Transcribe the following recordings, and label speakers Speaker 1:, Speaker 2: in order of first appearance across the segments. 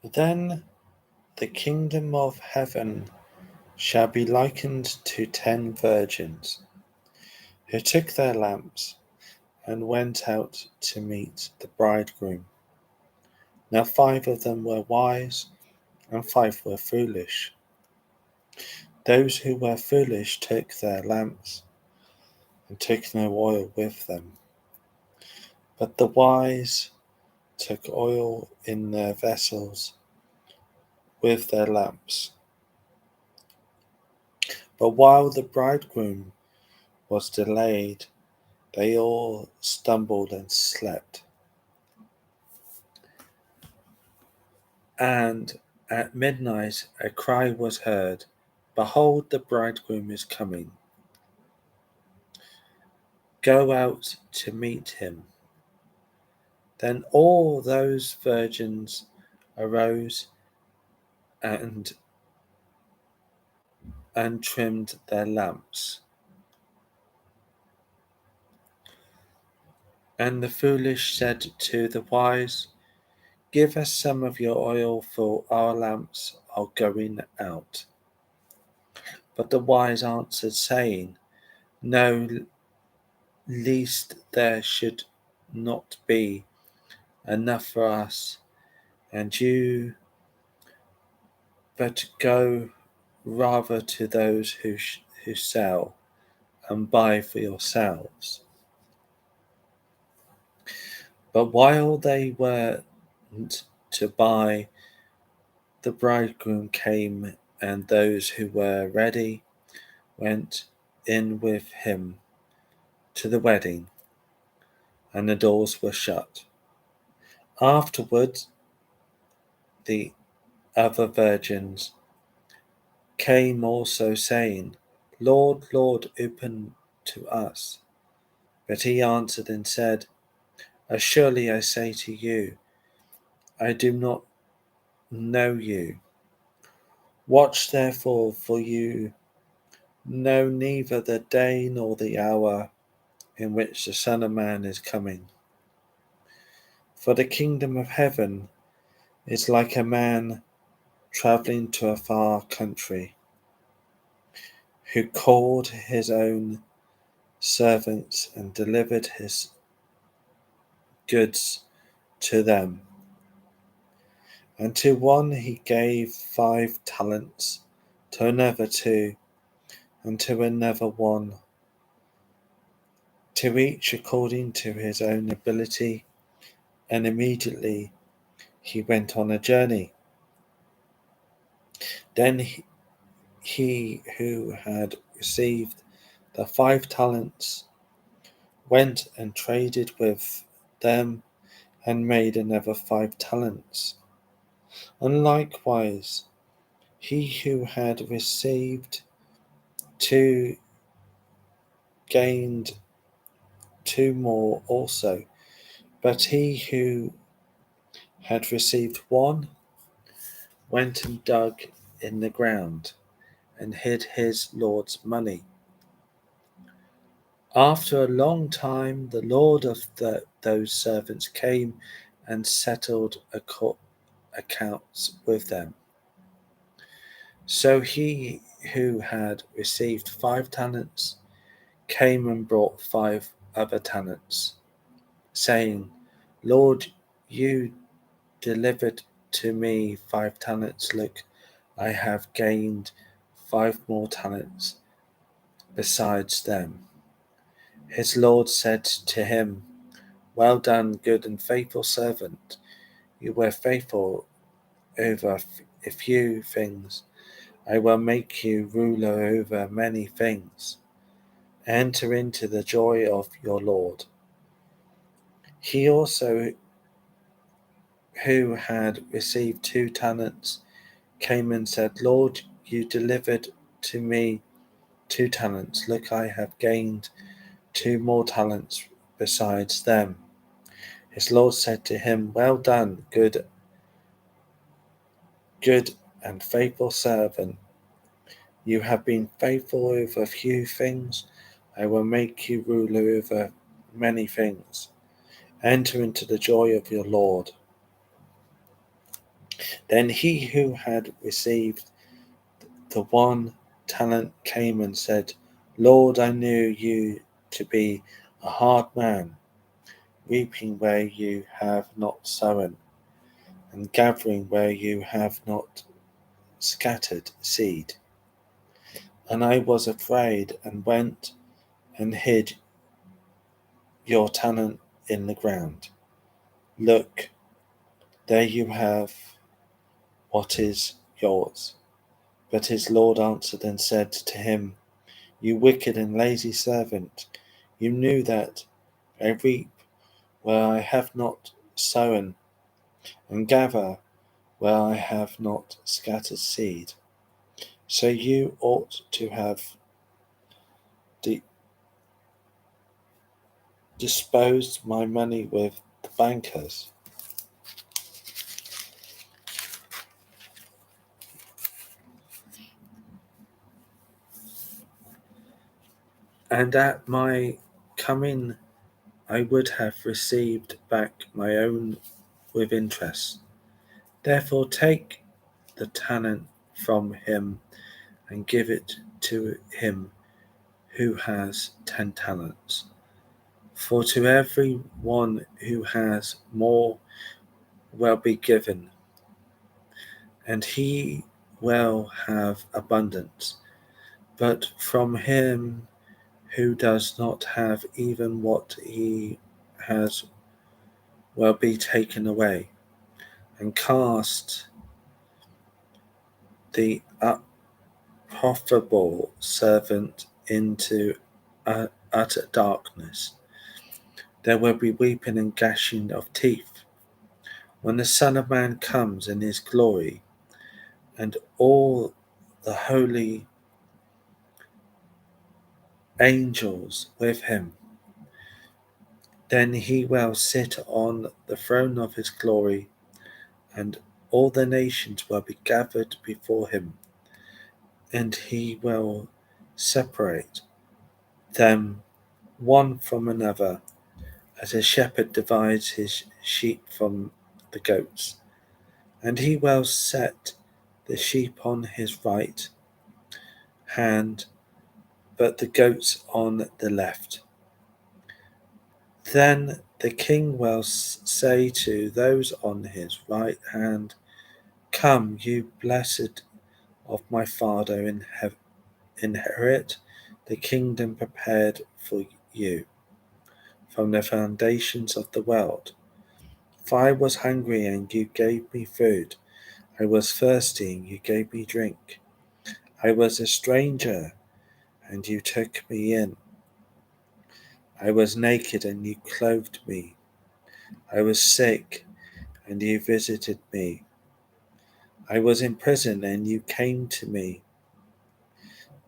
Speaker 1: Then the kingdom of heaven shall be likened to 10 virgins, who took their lamps and went out to meet the bridegroom. Now 5 of them were wise, and 5 were foolish. Those who were foolish took their lamps, and took no oil with them. But the wise took oil in their vessels with their lamps. But while the bridegroom was delayed, they all stumbled and slept. And at midnight a cry was heard, "Behold, the bridegroom is coming. Go out to meet him." Then all those virgins arose and trimmed their lamps. And the foolish said to the wise, "Give us some of your oil, for our lamps are going out." But the wise answered, saying, "No, lest there should not be enough for us and you, but go rather to those who sell and buy for yourselves." But while they were to buy, the bridegroom came, and those who were ready went in with him to the wedding, and the doors were shut. Afterwards, the other virgins came also, saying, "Lord, Lord, open to us." But he answered and said, "Surely I say to you, I do not know you. Watch therefore, for you know neither the day nor the hour in which the Son of Man is coming. For the kingdom of heaven is like a man travelling to a far country, who called his own servants and delivered his goods to them. And to one he gave 5 talents, to another 2, and to another 1, to each according to his own ability. And immediately he went on a journey. Then he who had received the 5 talents went and traded with them and made another 5 talents. And likewise, he who had received 2 gained 2 more also. But he who had received 1 went and dug in the ground and hid his Lord's money. After a long time, the Lord of those servants came and settled accounts with them. So he who had received 5 talents came and brought 5 other talents, saying, "Lord, you delivered to me 5 talents. Look, I have gained 5 more talents besides them." His Lord said to him, "Well done, good and faithful servant. You were faithful over a few things. I will make you ruler over many things. Enter into the joy of your Lord." He also, who had received 2 talents, came and said, "Lord, you delivered to me 2 talents. Look, I have gained 2 more talents besides them." His Lord said to him, "Well done, good and faithful servant. You have been faithful over a few things. I will make you ruler over many things. Enter into the joy of your Lord." Then he who had received the 1 talent came and said, Lord, I knew you to be a hard man, reaping where you have not sown, and gathering where you have not scattered seed. And I was afraid and went and hid your talent in the ground. Look, there you have what is yours. But his Lord answered and said to him, You wicked and lazy servant, you knew that I reap where I have not sown, and gather where I have not scattered seed. So you ought to have disposed my money with the bankers, and at my coming I would have received back my own with interest. Therefore take the talent from him and give it to him who has 10 talents. For to every one who has more will be given, and he will have abundance. But from him who does not have, even what he has will be taken away. And cast the unprofitable servant into utter darkness. There will be weeping and gnashing of teeth when the Son of Man comes in his glory, and all the holy angels with him. Then he will sit on the throne of his glory, and all the nations will be gathered before him, and he will separate them one from another, as a shepherd divides his sheep from the goats. And he will set the sheep on his right hand, but the goats on the left. Then the king will say to those on his right hand, Come, you blessed of my Father, inherit the kingdom prepared for you from the foundations of the world. For I was hungry, and you gave me food. I was thirsty, and you gave me drink. I was a stranger, and you took me in. I was naked, and you clothed me. I was sick, and you visited me. I was in prison, and you came to me.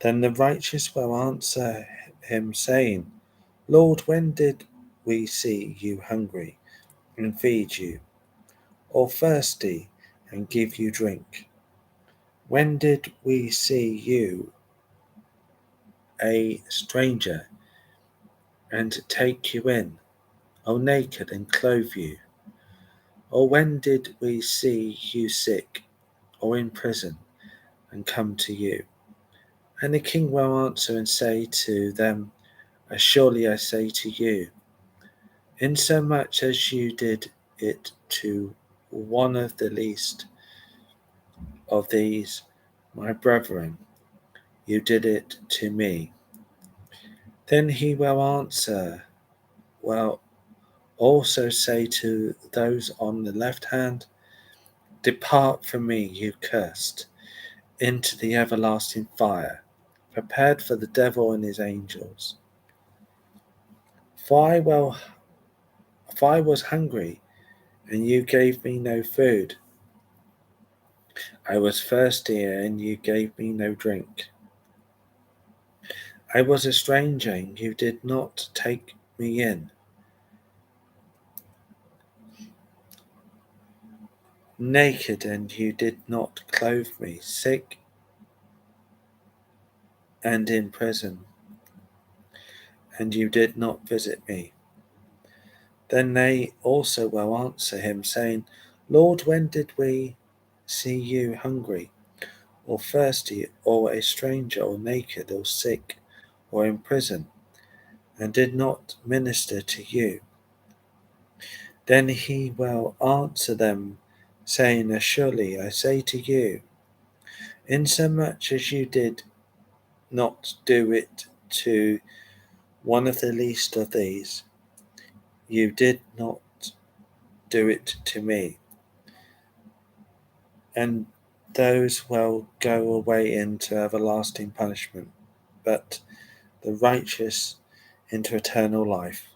Speaker 1: Then the righteous will answer him, saying, Lord, when did we see you hungry and feed you, or thirsty and give you drink? When did we see you a stranger and take you in, or naked and clothe you? Or when did we see you sick or in prison and come to you? And the king will answer and say to them, As surely I say to you, insomuch as you did it to one of the least of these, my brethren, you did it to me. Then he will answer, will also say to those on the left hand, Depart from me, you cursed, into the everlasting fire, prepared for the devil and his angels. For I was hungry, and you gave me no food. I was thirsty, and you gave me no drink. I was a stranger, and you did not take me in. Naked, and you did not clothe me. Sick, and in prison, and you did not visit me. Then they also will answer him, saying, Lord, when did we see you hungry, or thirsty, or a stranger, or naked, or sick, or in prison, and did not minister to you? Then he will answer them, saying, Surely I say to you, insomuch as you did not do it to one of the least of these, you did not do it to me. And those will go away into everlasting punishment, but the righteous into eternal life.